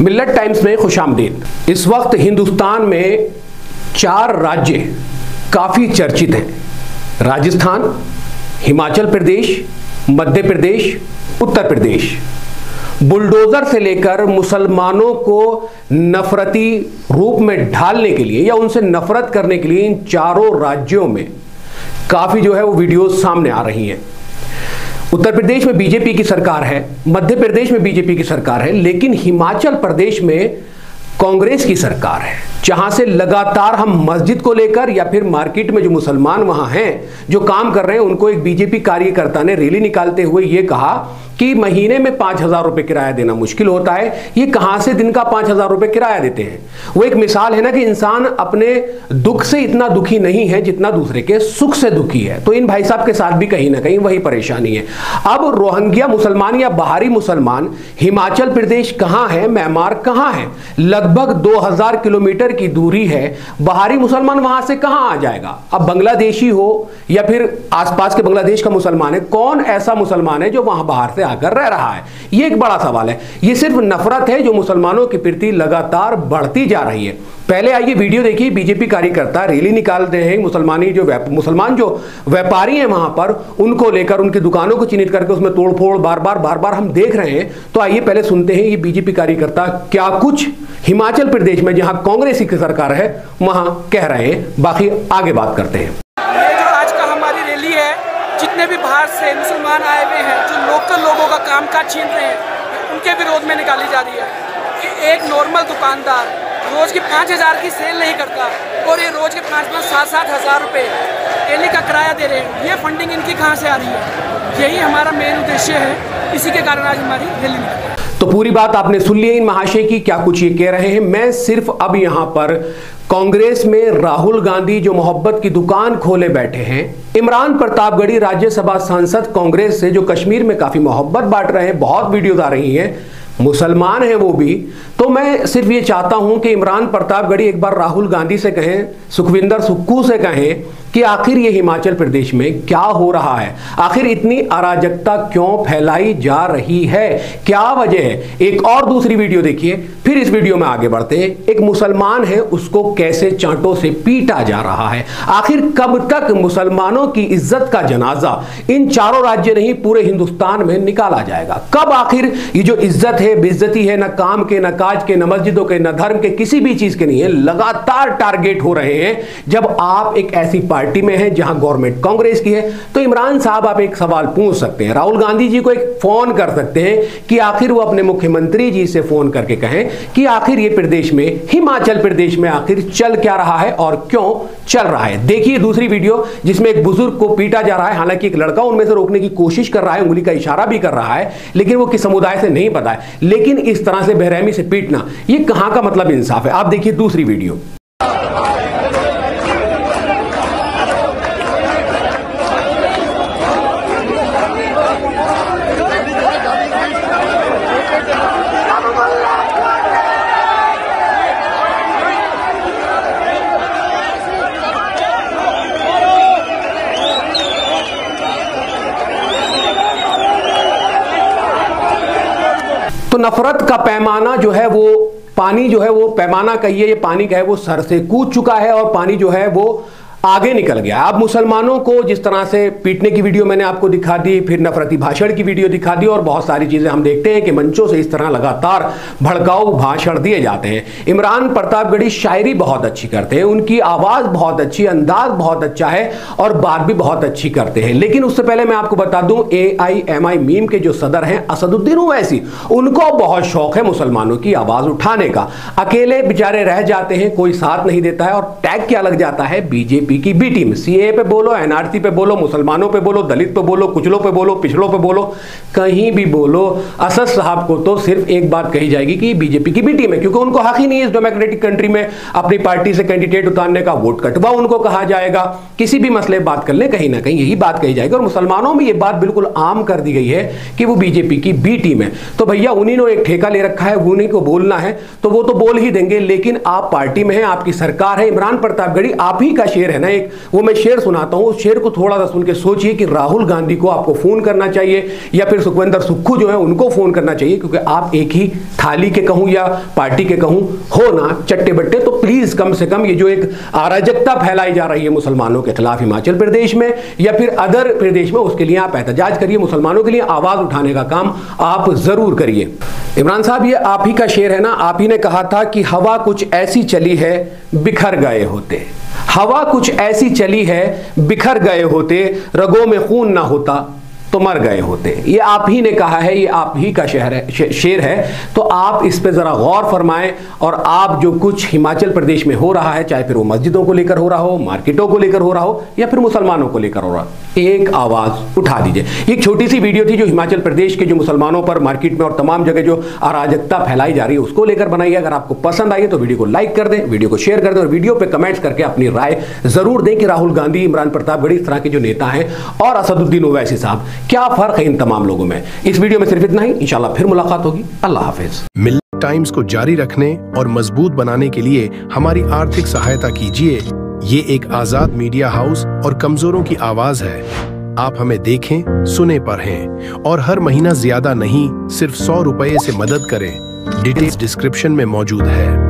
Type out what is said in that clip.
मिल्लत times में खुशामदीद। इस वक्त हिंदुस्तान में 4 राज्य काफी चर्चित हैं। राजस्थान, हिमाचल प्रदेश, मध्य प्रदेश, उत्तर प्रदेश। बुलडोजर से लेकर मुसलमानों को नफरती रूप में ढालने के लिए या उनसे नफरत करने के लिए इन चारों राज्यों में काफी वो वीडियोस सामने आ रही हैं। उत्तर प्रदेश में बीजेपी की सरकार है, मध्य प्रदेश में बीजेपी की सरकार है, लेकिन हिमाचल प्रदेश में कांग्रेस की सरकार है, जहां से लगातार हम मस्जिद को लेकर या फिर मार्केट में जो मुसलमान वहां हैं जो काम कर रहे हैं, उनको एक बीजेपी कार्यकर्ता ने रैली निकालते हुए यह कहा कि महीने में 5,000 रुपए किराया देना मुश्किल होता है। ये कहां से दिन का 5,000 रुपए किराया देते हैं? वो एक मिसाल है ना कि इंसान अपने दुख से इतना दुखी नहीं है जितना दूसरे के सुख से दुखी है। तो इन भाई साहब के साथ भी कहीं ना कहीं वही परेशानी है। अब रोहिंग्या मुसलमान या बाहरी मुसलमान हिमाचल प्रदेश कहां है, म्यांमार कहां है? लगभग 2000 किलोमीटर की दूरी है। बाहरी मुसलमान वहां से कहां आ जाएगा? अब बांग्लादेशी हो या फिर आसपास के बांग्लादेश का मुसलमान है, कौन ऐसा मुसलमान है जो वहां बाहर से आकर रह रहा है? ये एक बड़ा सवाल है। ये सिर्फ नफरत है जो मुसलमानों के प्रति लगातार बढ़ती जा रही है। पहले आइए वीडियो देखिए। बीजेपी कार्यकर्ता रैली निकालते हैं, मुसलमान जो व्यापारी हैं वहां पर, उनको लेकर उनकी दुकानों को चिन्हित करके उसमें तोड़फोड़ बार बार हम देख रहे हैं। तो आइए पहले सुनते हैं ये बीजेपी कार्यकर्ता क्या कुछ हिमाचल प्रदेश में, जहां कांग्रेस की सरकार है, वहां कह रहे हैं। बाकी आगे बात करते हैं। ये जो आज का हमारी रैली है, जितने भी बाहर से मुसलमान आए हुए हैं जो लोकल लोगों का कामकाज छीन रहे हैं, उनके विरोध में निकाली जा रही है कि एक नॉर्मल दुकानदार रोज की 5,000 की सेल नहीं करता और ये रोज के 5-5, 7-7 हज़ार रुपये डेली का किराया दे रहे हैं। ये फंडिंग इनकी कहाँ से आ रही है? यही हमारा मेन उद्देश्य है। इसी के कारण आज हमारी रैली निकली। तो पूरी बात आपने सुन ली इन महाशय की, क्या कुछ ये कह रहे हैं। मैं सिर्फ अब यहां पर कांग्रेस में राहुल गांधी जो मोहब्बत की दुकान खोले बैठे हैं, इमरान प्रतापगढ़ी राज्यसभा सांसद कांग्रेस से जो कश्मीर में काफी मोहब्बत बांट रहे हैं, बहुत वीडियोज आ रही हैं, मुसलमान हैं वो भी। तो मैं सिर्फ ये चाहता हूं कि इमरान प्रतापगढ़ी एक बार राहुल गांधी से कहें, सुखविंदर सुक्खू से कहें कि आखिर ये हिमाचल प्रदेश में क्या हो रहा है, आखिर इतनी अराजकता क्यों फैलाई जा रही है, क्या वजह है। एक और दूसरी वीडियो देखिए, फिर इस वीडियो में आगे बढ़ते हैं। एक मुसलमान है, उसको कैसे चांटों से पीटा जा रहा है। आखिर कब तक मुसलमानों की इज्जत का जनाजा इन चारों राज्य नहीं पूरे हिंदुस्तान में निकाला जाएगा? कब आखिर ये जो इज्जत है, बेइज्जती है, न काम के, न काज के, न मस्जिदों के, न धर्म के, किसी भी चीज के नहीं है, लगातार टारगेट हो रहे हैं। जब आप एक ऐसी पार्टी में है जहां गवर्नमेंट कांग्रेस की है, तो इमरान साहब आप एक सवाल पूछ सकते हैं, राहुल गांधी जी को एक फोन कर सकते हैं कि आखिर वो अपने मुख्यमंत्री जी से फोन करके कहें कि आखिर ये प्रदेश में, हिमाचल प्रदेश में आखिर चल क्या रहा है और क्यों चल रहा है। देखिए दूसरी वीडियो जिसमें एक बुजुर्ग को पीटा जा रहा है, हालांकि एक लड़का उनमें से रोकने की कोशिश कर रहा है, उंगली का इशारा भी कर रहा है, लेकिन वो किस समुदाय से नहीं पता है। लेकिन इस तरह से बेरहमी से पीटना, ये कहां का मतलब इंसाफ है? आप देखिए दूसरी वीडियो। तो नफरत का पैमाना जो है वो, पानी जो है वो पैमाना कहिए, ये पानी का है वो सर से कूद चुका है और पानी जो है वो आगे निकल गया। अब मुसलमानों को जिस तरह से पीटने की वीडियो मैंने आपको दिखा दी, फिर नफरती भाषण की वीडियो दिखा दी, और बहुत सारी चीजें हम देखते हैं कि मंचों से इस तरह लगातार भड़काऊ भाषण दिए जाते हैं। इमरान प्रतापगढ़ी शायरी बहुत अच्छी करते हैं, उनकी आवाज बहुत अच्छी, अंदाज बहुत अच्छा है और बात भी बहुत अच्छी करते हैं। लेकिन उससे पहले मैं आपको बता दूं, AIMI मीम के जो सदर हैं असदुद्दीन ओवैसी, उनको बहुत शौक है मुसलमानों की आवाज उठाने का। अकेले बेचारे रह जाते हैं, कोई साथ नहीं देता है, और टैग क्या लग जाता है? बीजेपी की बी टीम। CAA पे बोलो, NRC पे बोलो, मुसलमानों पे बोलो, दलित पे बोलो, कुचलों पे बोलो, पिछड़ों पे बोलो, कहीं भी बोलो, असद साहब को तो सिर्फ एक बात कही जाएगी कि बीजेपी की बी टीम है, क्योंकि उनको हक ही नहीं है इस डेमोक्रेटिक कंट्री में अपनी पार्टी से कैंडिडेट उतारने का। वोट कटवा उनको कहा जाएगा, किसी भी मसले बात कर ले कहीं ना कहीं यही बात कही जाएगी। और मुसलमानों में यह बात बिल्कुल आम कर दी गई है कि वो बीजेपी की बी टीम है। तो भैया उन्हीं ने एक ठेका ले रखा है, उन्हीं को बोलना है तो वो तो बोल ही देंगे, लेकिन आप पार्टी में हैं, आपकी सरकार है, इमरान प्रतापगढ़ी आप ही का शेर है है ना एक, वो मैं शेर सुनाता हूं, उस शेर को थोड़ा सा सुन के सोचिए कि राहुल गांधी को आपको फोन करना चाहिए या फिर सुखविंदर सुक्खू जो है उनको फोन करना चाहिए, क्योंकि आप एक ही थाली के कहूं या पार्टी के कहूं हो ना चट्टे बट्टे। तो प्लीज कम से कम ये जो एक अराजकता फैलाई जा रही है मुसलमानों के खिलाफ हिमाचल प्रदेश में या फिर अदर प्रदेश में, उसके लिए आप एहतजाज करिए, मुसलमानों के लिए आवाज उठाने का काम आप जरूर करिए। इमरान साहब, ये आप ही का शेर है ना, आप ही ने कहा था कि हवा कुछ ऐसी चली है बिखर गए होते, हवा कुछ ऐसी चली है बिखर गए होते, रगों में खून ना होता तो मर गए होते। ये आप ही ने कहा है, ये आप ही का शेर है। तो आप इस पे जरा गौर फरमाएं और आप जो कुछ हिमाचल प्रदेश में हो रहा है, चाहे फिर वो मस्जिदों को लेकर हो रहा हो, मार्केटों को लेकर हो रहा हो या फिर मुसलमानों को लेकर हो रहा हो, एक आवाज उठा दीजिए। एक छोटी सी वीडियो थी जो हिमाचल प्रदेश के जो मुसलमानों पर मार्केट में और तमाम जगह जो अराजकता फैलाई जा रही है उसको लेकर बनाई है। अगर आपको पसंद आई है तो वीडियो को लाइक कर दें, वीडियो को शेयर कर दें और वीडियो पे कमेंट्स करके अपनी राय जरूर दें कि राहुल गांधी, इमरान प्रतापगढ़ी, इस तरह के जो नेता हैं और असदुद्दीन ओवैसी साहब, क्या फर्क है इन तमाम लोगों में। इस वीडियो में सिर्फ इतना ही, इंशाल्लाह फिर मुलाकात होगी। अल्लाह हाफिज। मिल्लत टाइम्स को जारी रखने और मजबूत बनाने के लिए हमारी आर्थिक सहायता कीजिए। ये एक आजाद मीडिया हाउस और कमजोरों की आवाज है। आप हमें देखें, सुने, पढ़ें और हर महीना ज्यादा नहीं, सिर्फ 100 रुपए से मदद करें। डिटेल्स डिस्क्रिप्शन में मौजूद है।